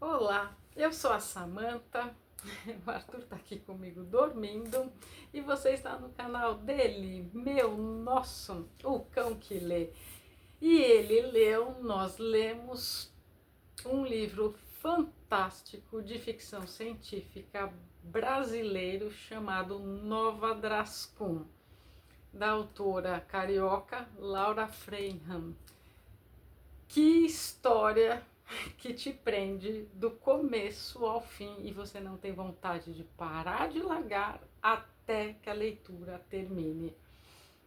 Olá, eu sou a Samantha, o Arthur tá aqui comigo dormindo e você está no canal dele, meu, nosso, o Cão que Lê. E ele leu, nós lemos um livro fantástico de ficção científica brasileiro chamado Nova Drascun, da autora carioca Laura Freihan. Que história que te prende do começo ao fim e você não tem vontade de parar de largar até que a leitura termine.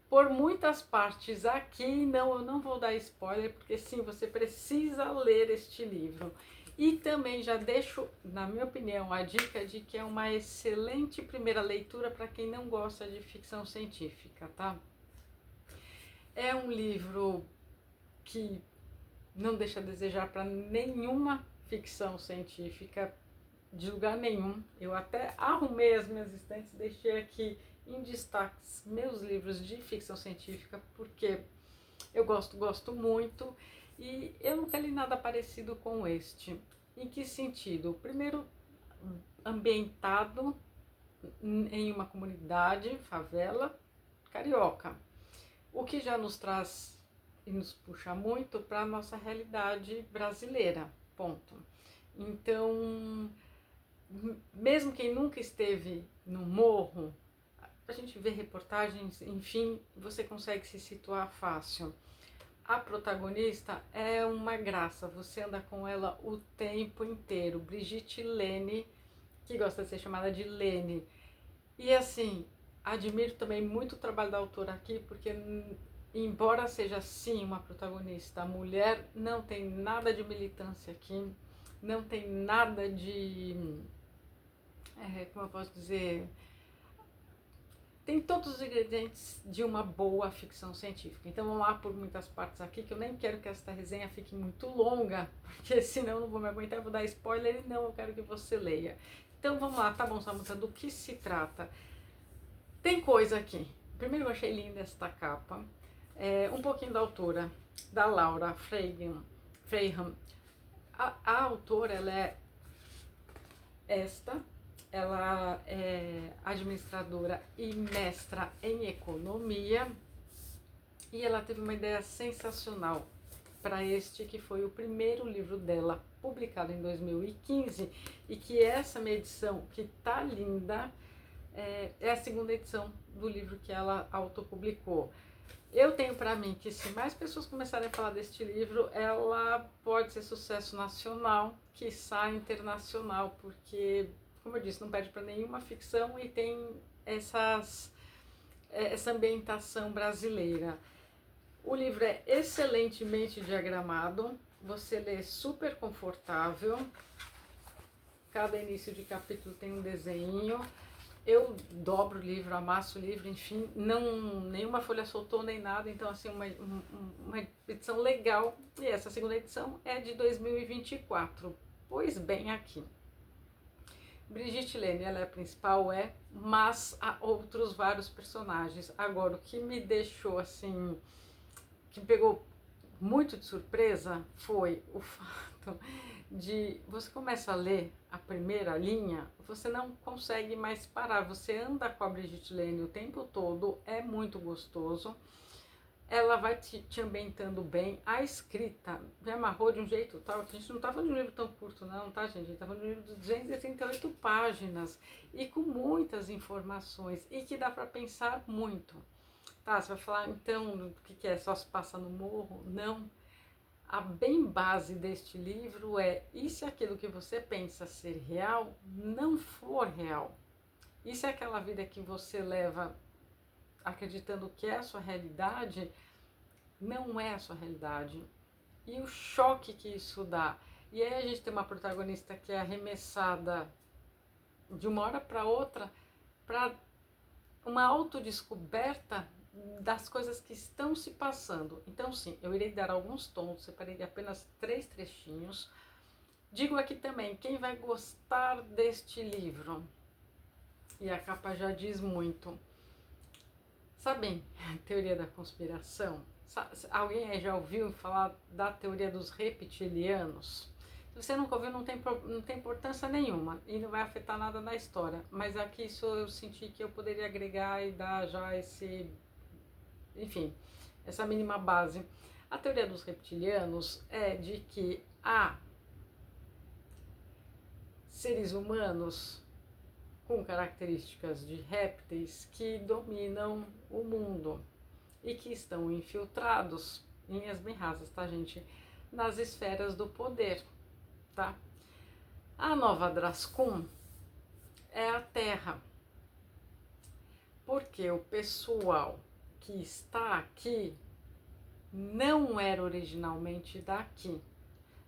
Por muitas partes aqui, não, eu não vou dar spoiler, porque sim, você precisa ler este livro. E também já deixo, na minha opinião, a dica de que é uma excelente primeira leitura para quem não gosta de ficção científica, tá? É um livro que não deixa a desejar para nenhuma ficção científica, de lugar nenhum. Eu até arrumei as minhas estantes, deixei aqui em destaques meus livros de ficção científica, porque eu gosto muito e eu nunca li nada parecido com este. Em que sentido? Primeiro, ambientado em uma comunidade, favela, carioca, o que já nos traz e nos puxa muito para a nossa realidade brasileira, ponto. Então, mesmo quem nunca esteve no morro, a gente vê reportagens, enfim, você consegue se situar fácil. A protagonista é uma graça, você anda com ela o tempo inteiro. Brigitte Lene, que gosta de ser chamada de Lene. E assim, admiro também muito o trabalho da autora aqui, porque embora seja sim uma protagonista mulher, não tem nada de militância aqui, não tem nada de, como eu posso dizer, tem todos os ingredientes de uma boa ficção científica. Então vamos lá por muitas partes aqui, que eu nem quero que esta resenha fique muito longa, porque senão eu não vou me aguentar, eu vou dar spoiler e não, eu quero que você leia. Então vamos lá, tá bom, Samantha, do que se trata? Tem coisa aqui. Primeiro eu achei linda esta capa. Um pouquinho da autora, da Laura Freihan. A autora, ela é esta. Ela é administradora e mestra em economia. E ela teve uma ideia sensacional para este, que foi o primeiro livro dela, publicado em 2015. E que essa minha edição, que tá linda, é a segunda edição do livro que ela autopublicou. Eu tenho para mim que se mais pessoas começarem a falar deste livro, ela pode ser sucesso nacional, quiçá internacional, porque, como eu disse, não perde para nenhuma ficção e tem essa ambientação brasileira. O livro é excelentemente diagramado, você lê super confortável, cada início de capítulo tem um desenho. Eu dobro o livro, amasso o livro, enfim, não, nenhuma folha soltou nem nada, então assim, uma edição legal. E essa segunda edição é de 2024. Pois bem, aqui. Brigitte Lene, ela é a principal, mas há outros vários personagens. Agora, o que me deixou assim, que me pegou muito de surpresa foi o fato de você começa a ler a primeira linha, você não consegue mais parar, você anda com a Brigitte Lene o tempo todo, é muito gostoso, ela vai te ambientando bem, a escrita me amarrou de um jeito tal, que a gente não estava de um livro tão curto não, tá gente, a gente estava de um livro de 238 páginas e com muitas informações e que dá para pensar muito. Tá, você vai falar, então, o que é? Só se passa no morro? Não. A bem base deste livro é: e se aquilo que você pensa ser real não for real? E se aquela vida que você leva acreditando que é a sua realidade, não é a sua realidade? E o choque que isso dá. E aí a gente tem uma protagonista que é arremessada de uma hora para outra para uma autodescoberta das coisas que estão se passando. Então, sim, eu irei dar alguns tons, separei de apenas 3 trechinhos. Digo aqui também, quem vai gostar deste livro? E a capa já diz muito. Sabem a teoria da conspiração? Alguém aí já ouviu falar da teoria dos reptilianos? Se você nunca ouviu, não tem importância nenhuma e não vai afetar nada na história. Mas aqui isso eu senti que eu poderia agregar e dar já enfim, essa mínima base. A teoria dos reptilianos é de que há seres humanos com características de répteis que dominam o mundo e que estão infiltrados, em linhas bem rasas, tá, gente? Nas esferas do poder, tá? A Nova Drascun é a Terra, porque o pessoal que está aqui não era originalmente daqui.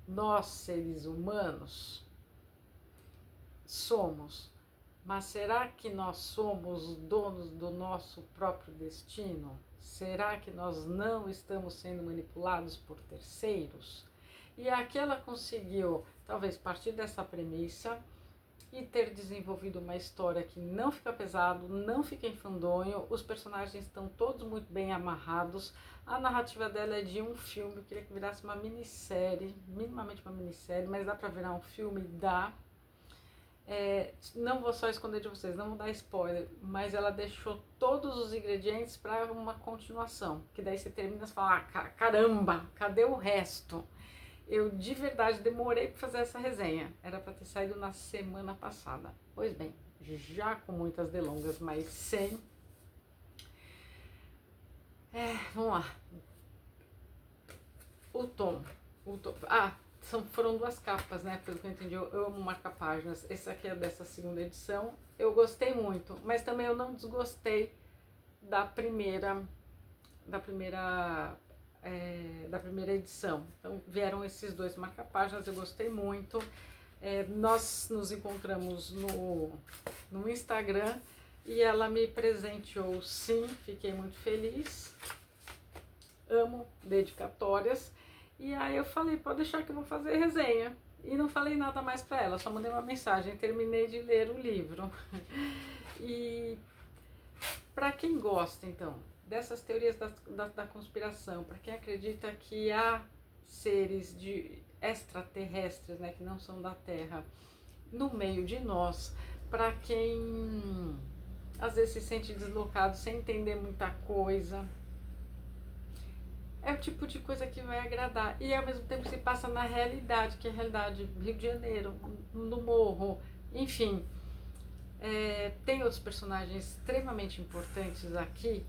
Nós, seres humanos, somos. Mas será que nós somos donos do nosso próprio destino? Será que nós não estamos sendo manipulados por terceiros? E aqui ela conseguiu, talvez, partir dessa premissa e ter desenvolvido uma história que não fica pesado, não fica enfadonho, os personagens estão todos muito bem amarrados, a narrativa dela é de um filme, eu queria que virasse uma minissérie, minimamente uma minissérie, mas dá pra virar um filme, dá. Não vou só esconder de vocês, não vou dar spoiler, mas ela deixou todos os ingredientes para uma continuação, que daí você termina e fala, ah, caramba, cadê o resto? Eu de verdade demorei para fazer essa resenha, era para ter saído na semana passada. Pois bem, já com muitas delongas, mas sem. Vamos lá. O tom. Foram duas capas, né? Pelo que eu entendi, eu amo marca-páginas. Esse aqui é dessa segunda edição. Eu gostei muito, mas também eu não desgostei da primeira edição. Então vieram esses dois marca-páginas, eu gostei muito. Nós nos encontramos no Instagram e ela me presenteou, sim, fiquei muito feliz. Amo dedicatórias. E aí eu falei, pode deixar que eu vou fazer resenha. E não falei nada mais para ela, só mandei uma mensagem, terminei de ler o livro. E para quem gosta, então, dessas teorias da conspiração, para quem acredita que há seres extraterrestres, né, que não são da Terra, no meio de nós, para quem às vezes se sente deslocado sem entender muita coisa, é o tipo de coisa que vai agradar. E ao mesmo tempo se passa na realidade, que é a realidade Rio de Janeiro, no morro, enfim. Tem outros personagens extremamente importantes aqui,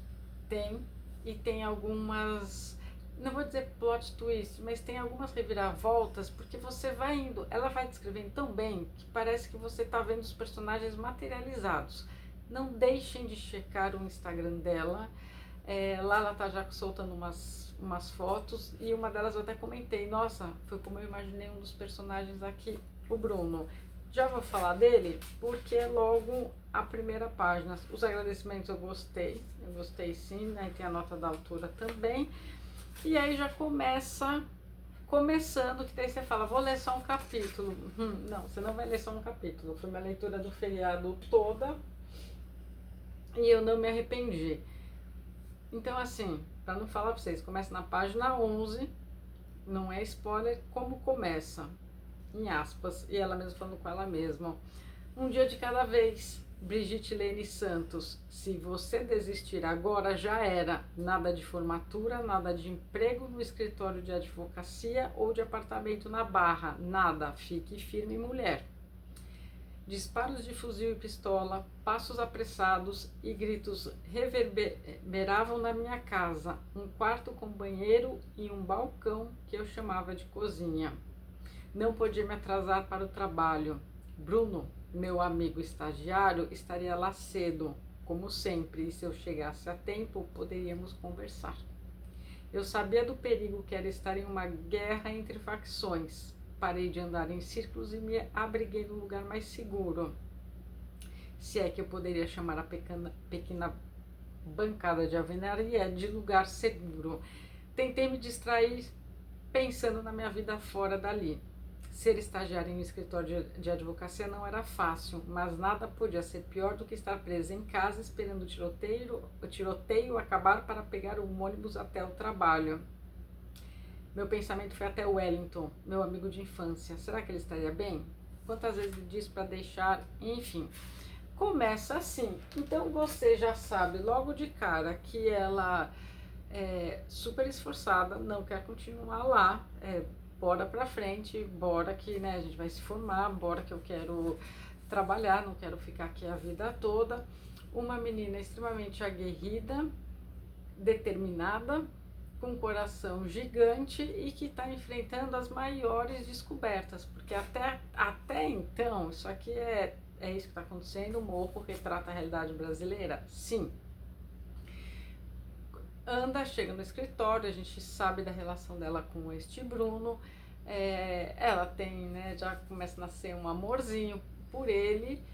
e tem algumas, não vou dizer plot twist, mas tem algumas reviravoltas, porque você vai indo, ela vai descrevendo tão bem que parece que você está vendo os personagens materializados. Não deixem de checar o Instagram dela, lá ela tá já soltando umas fotos, e uma delas eu até comentei, nossa, foi como eu imaginei um dos personagens aqui, o Bruno. Já vou falar dele, porque é logo a primeira página. Os agradecimentos eu gostei sim, né? Tem a nota da autora também. E aí já começando, que daí você fala, vou ler só um capítulo. Não, você não vai ler só um capítulo. Foi uma leitura do feriado toda e eu não me arrependi. Então, assim, para não falar para vocês, começa na página 11, não é spoiler, como começa, em aspas, e ela mesma falando com ela mesma. Um dia de cada vez, Brigitte Lene Santos. Se você desistir agora, já era. Nada de formatura, nada de emprego no escritório de advocacia ou de apartamento na Barra. Nada. Fique firme, mulher. Disparos de fuzil e pistola, passos apressados e gritos reverberavam na minha casa. Um quarto com banheiro e um balcão que eu chamava de cozinha. Não podia me atrasar para o trabalho. Bruno, meu amigo estagiário, estaria lá cedo, como sempre, e se eu chegasse a tempo, poderíamos conversar. Eu sabia do perigo que era estar em uma guerra entre facções. Parei de andar em círculos e me abriguei no lugar mais seguro. Se é que eu poderia chamar a pequena bancada de alvenaria de lugar seguro. Tentei me distrair pensando na minha vida fora dali. Ser estagiário em um escritório de advocacia não era fácil, mas nada podia ser pior do que estar preso em casa esperando o tiroteio acabar para pegar um ônibus até o trabalho. Meu pensamento foi até Wellington, meu amigo de infância. Será que ele estaria bem? Quantas vezes ele disse para deixar? Enfim, começa assim. Então você já sabe logo de cara que ela é super esforçada, não quer continuar lá, bora pra frente, bora que, né, a gente vai se formar, bora que eu quero trabalhar, não quero ficar aqui a vida toda. Uma menina extremamente aguerrida, determinada, com um coração gigante e que está enfrentando as maiores descobertas, porque até então, isso aqui é isso que está acontecendo, o Morro retrata a realidade brasileira? Sim. Anda, chega no escritório, a gente sabe da relação dela com este Bruno, ela tem, né, já começa a nascer um amorzinho por ele,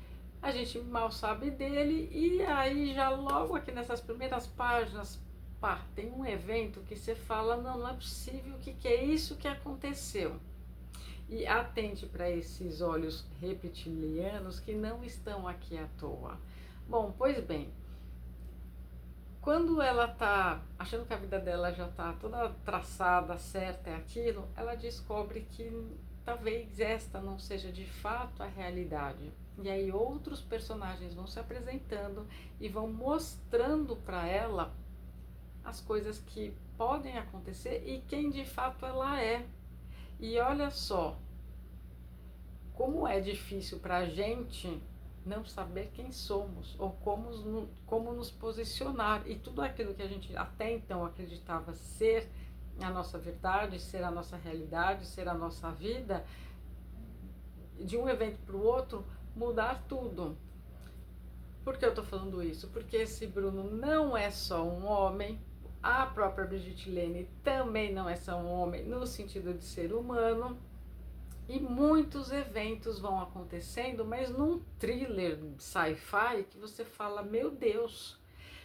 a gente mal sabe dele, e aí já logo aqui nessas primeiras páginas, pá, tem um evento que você fala, não, não é possível, o que é isso que aconteceu? E atente para esses olhos reptilianos que não estão aqui à toa. Bom, pois bem, quando ela tá achando que a vida dela já tá toda traçada, certa, é aquilo, ela descobre que talvez esta não seja de fato a realidade. E aí outros personagens vão se apresentando e vão mostrando para ela as coisas que podem acontecer e quem de fato ela é. E olha só, como é difícil para a gente não saber quem somos ou como nos posicionar, e tudo aquilo que a gente até então acreditava ser a nossa verdade, ser a nossa realidade, ser a nossa vida, de um evento para o outro mudar tudo. Por que eu estou falando isso? Porque esse Bruno não é só um homem, a própria Brigitte Lane também não é só um homem no sentido de ser humano. E muitos eventos vão acontecendo, mas num thriller sci-fi que você fala, meu Deus,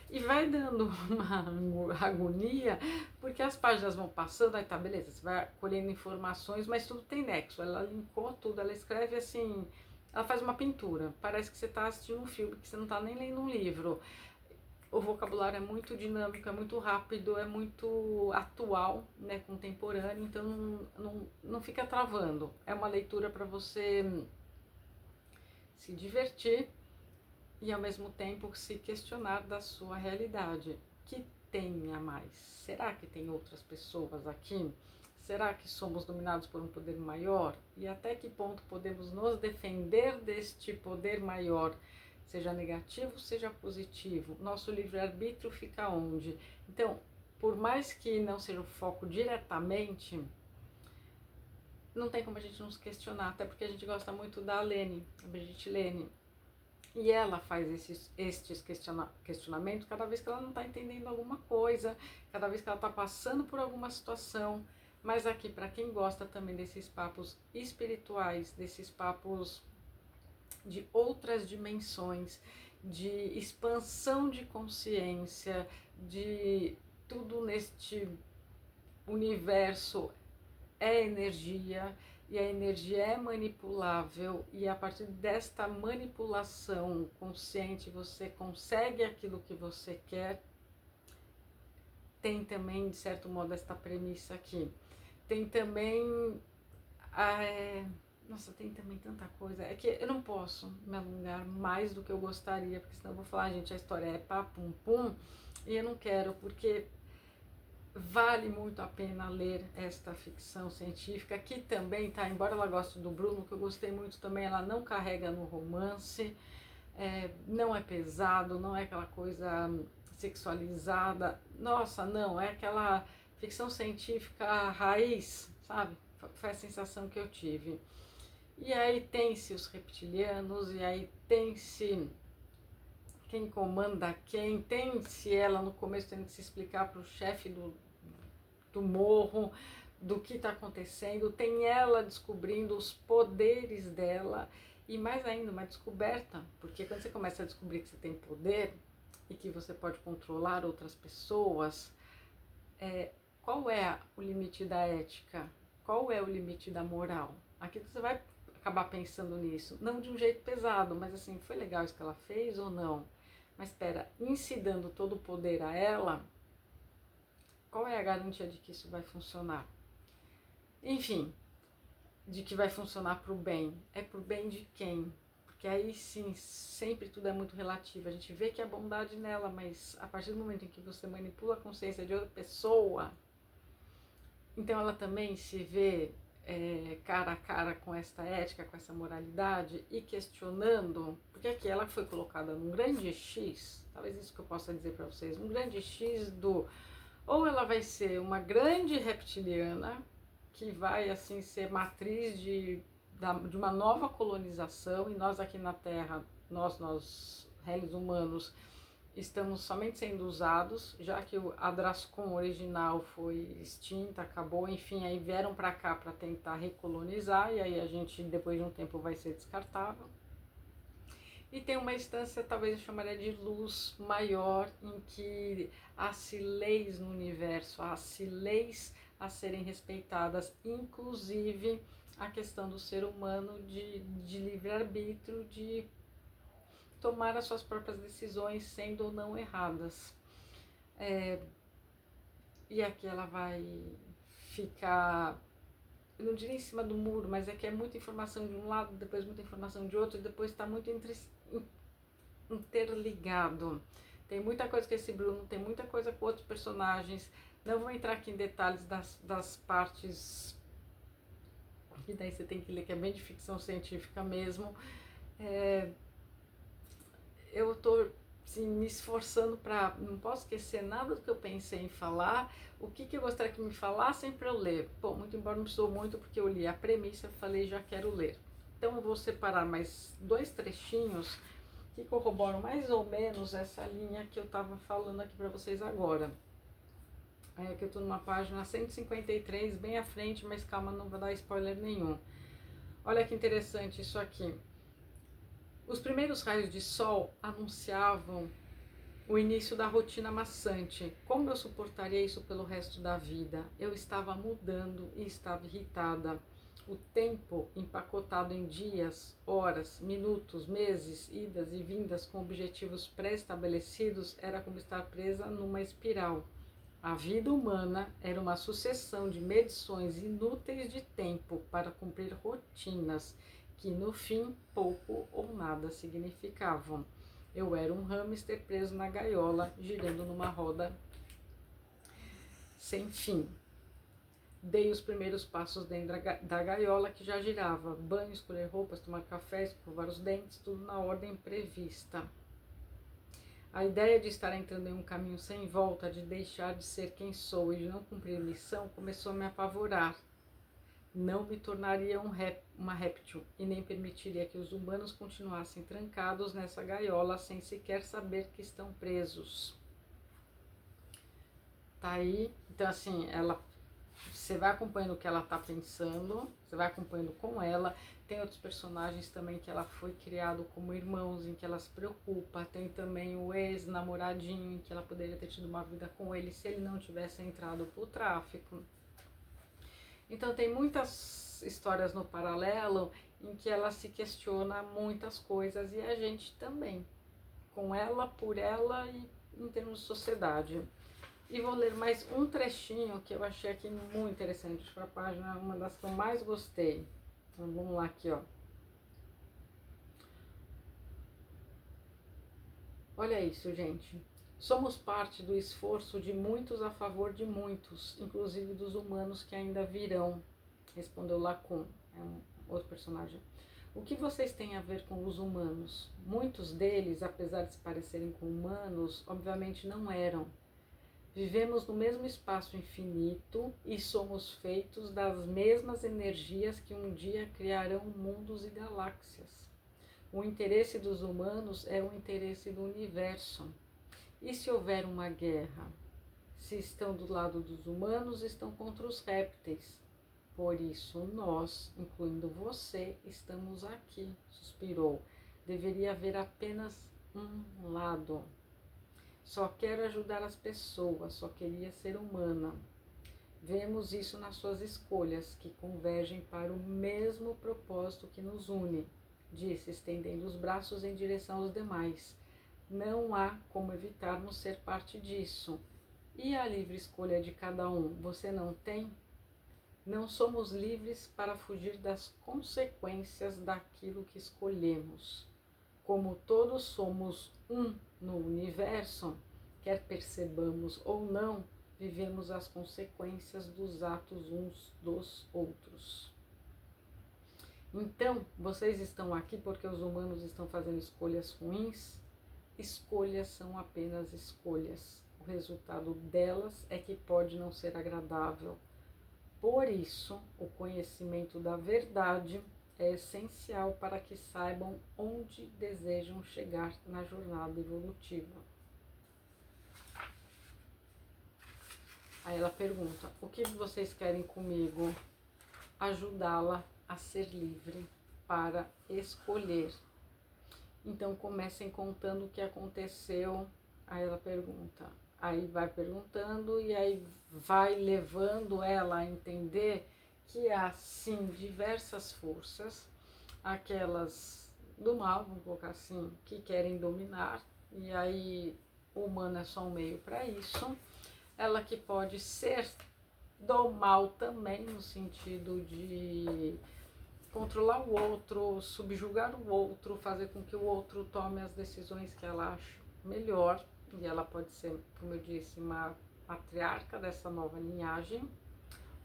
e vai dando uma agonia, porque as páginas vão passando, aí tá, beleza, você vai colhendo informações, mas tudo tem nexo, ela linkou tudo, ela escreve assim, ela faz uma pintura, parece que você tá assistindo um filme, que você não tá nem lendo um livro. O vocabulário é muito dinâmico, é muito rápido, é muito atual, né, contemporâneo, então não fica travando. É uma leitura para você se divertir e ao mesmo tempo se questionar da sua realidade. Que tem a mais? Será que tem outras pessoas aqui? Será que somos dominados por um poder maior? E até que ponto podemos nos defender deste poder maior? Seja negativo, seja positivo. Nosso livre-arbítrio fica onde? Então, por mais que não seja o foco diretamente, não tem como a gente não se questionar, até porque a gente gosta muito da Lene, a Brigitte Lane. E ela faz estes questionamentos cada vez que ela não está entendendo alguma coisa, cada vez que ela está passando por alguma situação. Mas aqui, para quem gosta também desses papos espirituais, desses papos de outras dimensões, de expansão de consciência, de tudo neste universo é energia e a energia é manipulável, e a partir desta manipulação consciente você consegue aquilo que você quer. Tem também, de certo modo, esta premissa aqui. Tem também nossa, tem também tanta coisa. É que eu não posso me alongar mais do que eu gostaria, porque senão eu vou falar, gente, a história é pá, pum, pum, e eu não quero, porque vale muito a pena ler esta ficção científica, que também tá, embora ela goste do Bruno, que eu gostei muito também, ela não carrega no romance, não é pesado, não é aquela coisa sexualizada, nossa, não, é aquela ficção científica raiz, sabe? Foi a sensação que eu tive. E aí tem-se os reptilianos, e aí tem-se quem comanda quem, tem-se ela no começo tendo que se explicar para o chefe do morro, do que está acontecendo, tem ela descobrindo os poderes dela, e mais ainda, uma descoberta, porque quando você começa a descobrir que você tem poder e que você pode controlar outras pessoas, qual é o limite da ética? Qual é o limite da moral? Aqui você vai acabar pensando nisso, não de um jeito pesado, mas assim, foi legal isso que ela fez ou não? Mas espera, em se dando todo o poder a ela, qual é a garantia de que isso vai funcionar? enfim, de que vai funcionar para o bem. É para o bem de quem? Porque aí sim, sempre tudo é muito relativo. A gente vê que há bondade nela, mas a partir do momento em que você manipula a consciência de outra pessoa, então ela também se vê cara a cara com esta ética, com essa moralidade e questionando, porque aqui ela foi colocada num grande X, talvez isso que eu possa dizer para vocês, um grande X do, ou ela vai ser uma grande reptiliana, que vai assim ser matriz de uma nova colonização, e nós aqui na Terra, nós réis humanos, estamos somente sendo usados, já que a Drascon original foi extinta, acabou, enfim, aí vieram para cá para tentar recolonizar, e aí a gente depois de um tempo vai ser descartável. E tem uma instância, talvez eu chamaria de luz maior, em que há-se leis no universo, há-se leis a serem respeitadas, inclusive a questão do ser humano de livre-arbítrio, de tomar as suas próprias decisões, sendo ou não erradas. E aqui ela vai ficar, eu não diria em cima do muro, mas é que é muita informação de um lado, depois muita informação de outro, e depois está muito interligado. Tem muita coisa com esse Bruno, tem muita coisa com outros personagens. Não vou entrar aqui em detalhes das partes que daí você tem que ler, que é bem de ficção científica mesmo. Eu estou assim, me esforçando para, não posso esquecer nada do que eu pensei em falar, o que eu gostaria que me falassem para eu ler. Bom, muito embora não precisou muito, porque eu li a premissa, eu falei, já quero ler. Então eu vou separar mais 2 trechinhos que corroboram mais ou menos essa linha que eu estava falando aqui para vocês agora. Aí aqui eu estou numa página 153, bem à frente, mas calma, não vou dar spoiler nenhum. Olha que interessante isso aqui. Os primeiros raios de sol anunciavam o início da rotina maçante. Como eu suportaria isso pelo resto da vida? Eu estava mudando e estava irritada. O tempo, empacotado em dias, horas, minutos, meses, idas e vindas com objetivos pré-estabelecidos, era como estar presa numa espiral. A vida humana era uma sucessão de medições inúteis de tempo para cumprir rotinas que no fim pouco ou nada significavam. Eu era um hamster preso na gaiola, girando numa roda sem fim. Dei os primeiros passos dentro da gaiola que já girava. Banho, escolher roupas, tomar café, escovar os dentes, tudo na ordem prevista. A ideia de estar entrando em um caminho sem volta, de deixar de ser quem sou e de não cumprir missão, começou a me apavorar. Não me tornaria uma réptil e nem permitiria que os humanos continuassem trancados nessa gaiola sem sequer saber que estão presos. Tá aí, então assim, você vai acompanhando o que ela tá pensando, você vai acompanhando com ela. Tem outros personagens também que ela foi criado como irmãos, em que ela se preocupa. Tem também o ex-namoradinho, em que ela poderia ter tido uma vida com ele se ele não tivesse entrado pro tráfico. Então tem muitas histórias no paralelo em que ela se questiona muitas coisas, e a gente também, com ela, por ela e em termos de sociedade. E vou ler mais um trechinho que eu achei aqui muito interessante, para a página, uma das que eu mais gostei. Então vamos lá aqui, ó. Olha isso, gente. Somos parte do esforço de muitos a favor de muitos, inclusive dos humanos que ainda virão, respondeu Lacun, é um outro personagem. O que vocês têm a ver com os humanos? Muitos deles, apesar de se parecerem com humanos, obviamente não eram. Vivemos no mesmo espaço infinito e somos feitos das mesmas energias que um dia criarão mundos e galáxias. O interesse dos humanos é o interesse do universo. E se houver uma guerra? Se estão do lado dos humanos, estão contra os répteis. Por isso nós, incluindo você, estamos aqui, suspirou. Deveria haver apenas um lado. Só quero ajudar as pessoas, só queria ser humana. Vemos isso nas suas escolhas, que convergem para o mesmo propósito que nos une, disse, estendendo os braços em direção aos demais. Não há como evitarmos ser parte disso. E a livre escolha de cada um, você não tem? Não somos livres para fugir das consequências daquilo que escolhemos. Como todos somos um no universo, quer percebamos ou não, vivemos as consequências dos atos uns dos outros. Então, vocês estão aqui porque os humanos estão fazendo escolhas ruins? Escolhas são apenas escolhas. O resultado delas é que pode não ser agradável. Por isso, o conhecimento da verdade é essencial para que saibam onde desejam chegar na jornada evolutiva. Aí ela pergunta: o que vocês querem comigo? Ajudá-la a ser livre para escolher. Então comecem contando o que aconteceu. Aí ela pergunta, aí vai perguntando e aí vai levando ela a entender que há sim diversas forças, aquelas do mal, vamos colocar assim, que querem dominar, e aí o humano é só um meio para isso. Ela que pode ser do mal também, no sentido de controlar o outro, subjugar o outro, fazer com que o outro tome as decisões que ela acha melhor. E ela pode ser, como eu disse, uma matriarca dessa nova linhagem,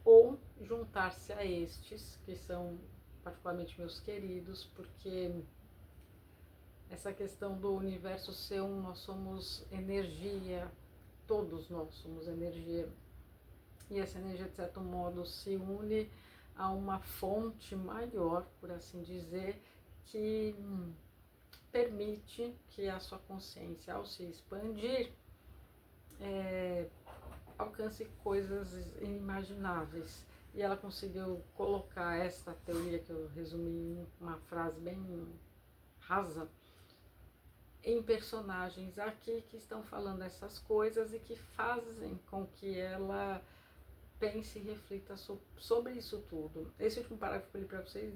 ou juntar-se a estes, que são particularmente meus queridos, porque essa questão do universo ser um, nós somos energia, todos nós somos energia, e essa energia, de certo modo, se une a uma fonte maior, por assim dizer, que permite que a sua consciência, ao se expandir, alcance coisas inimagináveis. E ela conseguiu colocar essa teoria, que eu resumi em uma frase bem rasa, em personagens aqui que estão falando essas coisas e que fazem com que ela pense e reflita sobre isso tudo. Esse último parágrafo que eu li para vocês,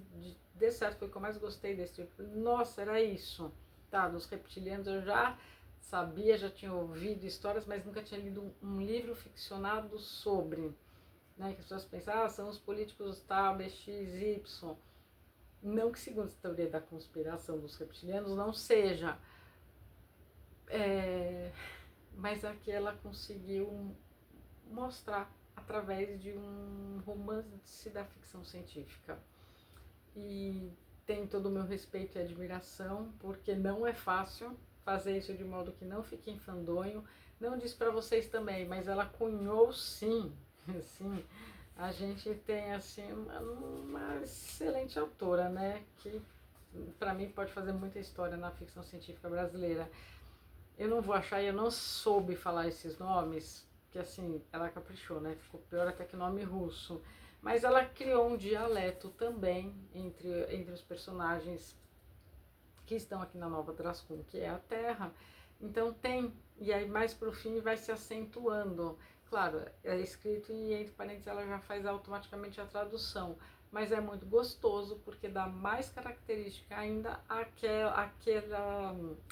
de certo, foi o que eu mais gostei desse tipo. Nossa, era isso. Tá, dos reptilianos eu já sabia, já tinha ouvido histórias, mas nunca tinha lido um livro ficcionado sobre. Né, que as pessoas pensam, são os políticos tal, X, Y. Não que, segundo a teoria da conspiração dos reptilianos, não seja. Mas aqui ela conseguiu mostrar através de um romance da ficção científica. E tem todo o meu respeito e admiração, porque não é fácil fazer isso de modo que não fique enfadonho. Não disse para vocês também, mas ela cunhou sim, sim. A gente tem assim uma excelente autora, né, que para mim pode fazer muita história na ficção científica brasileira. Eu não vou achar, eu não soube falar esses nomes, que assim, ela caprichou, né? Ficou pior até que nome russo. Mas ela criou um dialeto também entre os personagens que estão aqui na Nova Drascun, que é a Terra. Então tem, e aí mais pro fim vai se acentuando. Claro, é escrito e entre parênteses ela já faz automaticamente a tradução. Mas é muito gostoso porque dá mais característica ainda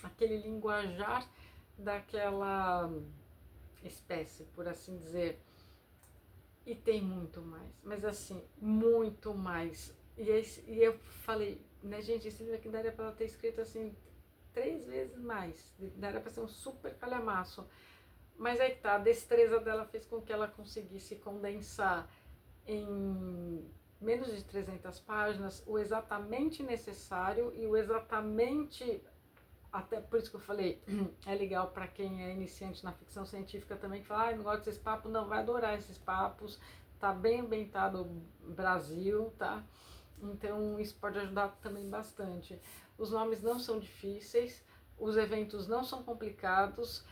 aquele linguajar daquela espécie, por assim dizer. E tem muito mais, mas assim, muito mais. E eu falei, né, gente, esse livro aqui daria para ela ter escrito assim 3 vezes mais, daria para ser um super calhamaço. Mas aí tá, a destreza dela fez com que ela conseguisse condensar em menos de 300 páginas o exatamente necessário e o exatamente, até por isso que eu falei, é legal para quem é iniciante na ficção científica também, que fala, não gosto desses papos, não, vai adorar esses papos, tá bem ambientado Brasil, tá? Então isso pode ajudar também bastante. Os nomes não são difíceis, os eventos não são complicados,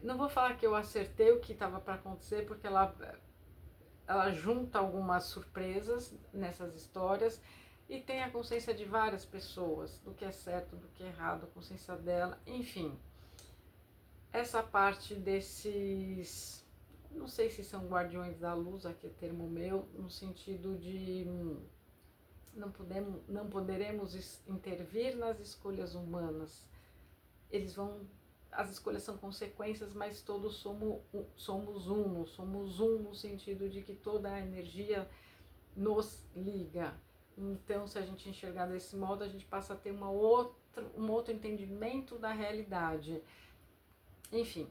não vou falar que eu acertei o que estava para acontecer, porque ela junta algumas surpresas nessas histórias e tem a consciência de várias pessoas, do que é certo, do que é errado, a consciência dela, enfim. Essa parte desses, não sei se são guardiões da luz, aqui é termo meu, no sentido de não poderemos intervir nas escolhas humanas. Eles vão as escolhas são consequências, mas todos somos um no sentido de que toda a energia nos liga. Então, se a gente enxergar desse modo, a gente passa a ter um outro entendimento da realidade. Enfim,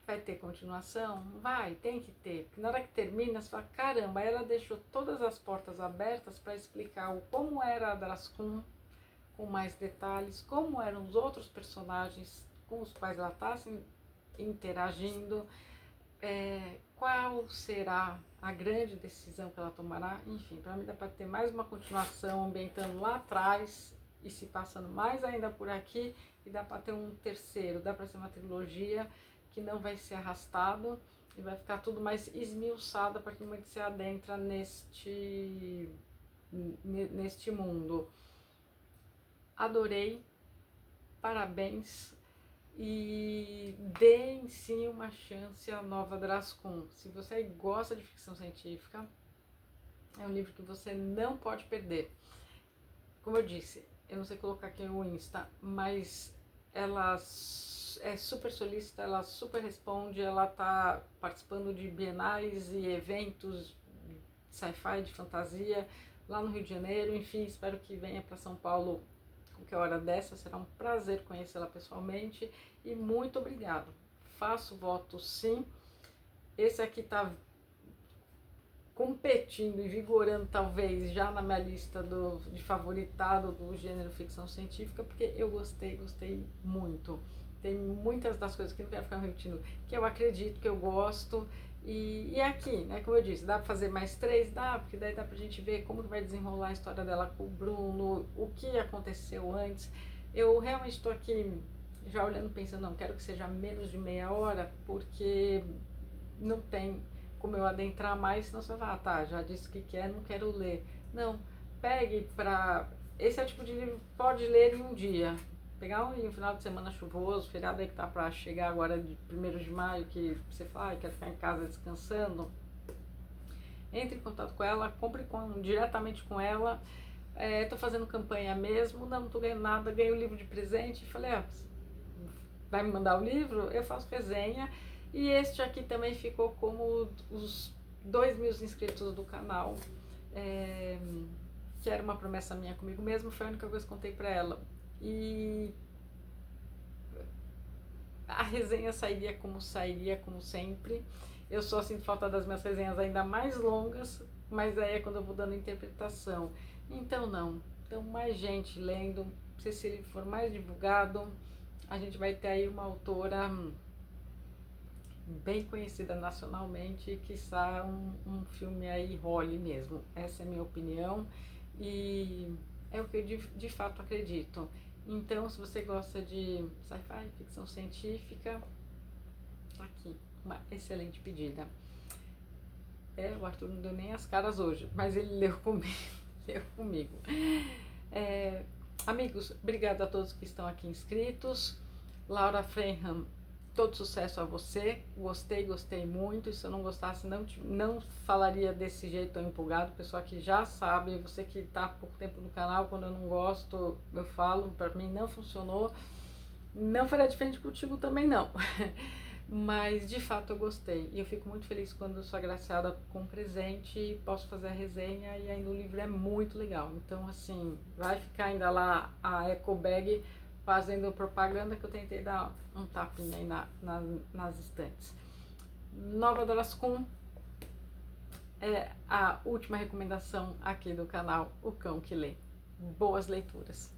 vai ter continuação? Vai, tem que ter. Porque na hora que termina, você fala, caramba, ela deixou todas as portas abertas para explicar como era a Draskun, com mais detalhes, como eram os outros personagens com os quais ela está interagindo, qual será a grande decisão que ela tomará. Enfim, para mim dá para ter mais uma continuação ambientando lá atrás e se passando mais ainda por aqui, e dá para ter um terceiro, dá para ser uma trilogia que não vai ser arrastado e vai ficar tudo mais esmiuçado a partir do momento que você adentra neste mundo. Adorei, parabéns, e deem sim uma chance à nova Draskun. Se você gosta de ficção científica, é um livro que você não pode perder. Como eu disse, eu não sei colocar aqui no Insta, mas ela é super solícita, ela super responde, ela tá participando de bienais e eventos de sci-fi, de fantasia, lá no Rio de Janeiro. Enfim, espero que venha para São Paulo qualquer hora dessa, será um prazer conhecê-la pessoalmente, e muito obrigado. Faço voto sim. Esse aqui tá competindo e vigorando talvez já na minha lista de favoritado do gênero ficção científica, porque eu gostei muito. Tem muitas das coisas que não quero ficar repetindo, que eu acredito, que eu gosto. E aqui, né, como eu disse, dá pra fazer mais 3? Dá, porque daí dá pra gente ver como que vai desenrolar a história dela com o Bruno, o que aconteceu antes. Eu realmente estou aqui já olhando, pensando, não, quero que seja menos de meia hora, porque não tem como eu adentrar mais, senão você vai falar, tá, já disse o que quer, não quero ler. Não, pegue pra... Esse é o tipo de livro que pode ler em um dia. Pegar um final de semana chuvoso, feriado aí que tá pra chegar agora de 1º de maio, que você fala, quer ficar em casa descansando, entre em contato com ela, compre diretamente com ela. Tô fazendo campanha mesmo, não tô ganhando nada, ganhei o livro de presente, falei, vai me mandar o livro? Eu faço resenha. E este aqui também ficou como os 2.000 inscritos do canal, que era uma promessa minha comigo mesmo, foi a única coisa que contei pra ela. E a resenha sairia como sempre. Eu só sinto falta das minhas resenhas ainda mais longas, mas aí é quando eu vou dando interpretação. Então não, então mais gente lendo, se esse livro for mais divulgado, a gente vai ter aí uma autora bem conhecida nacionalmente, e quiçá um filme aí role mesmo. Essa é a minha opinião e é o que eu de fato acredito. Então, se você gosta de sci-fi, ficção científica, aqui, uma excelente pedida. O Arthur não deu nem as caras hoje, mas ele leu comigo. Amigos, obrigada a todos que estão aqui inscritos. Laura Frenham, todo sucesso a você. Gostei muito. Se eu não gostasse, não falaria desse jeito tão empolgado. Pessoal que já sabe, você que está há pouco tempo no canal, quando eu não gosto, eu falo, para mim não funcionou. Não faria diferente contigo também não. Mas de fato eu gostei. E eu fico muito feliz quando eu sou agraciada com um presente e posso fazer a resenha, e ainda o livro é muito legal. Então, assim, vai ficar ainda lá a Eco Bag fazendo propaganda, que eu tentei dar um tapinha aí nas estantes. Nova Draskun é a última recomendação aqui do canal O Cão que Lê. Boas leituras!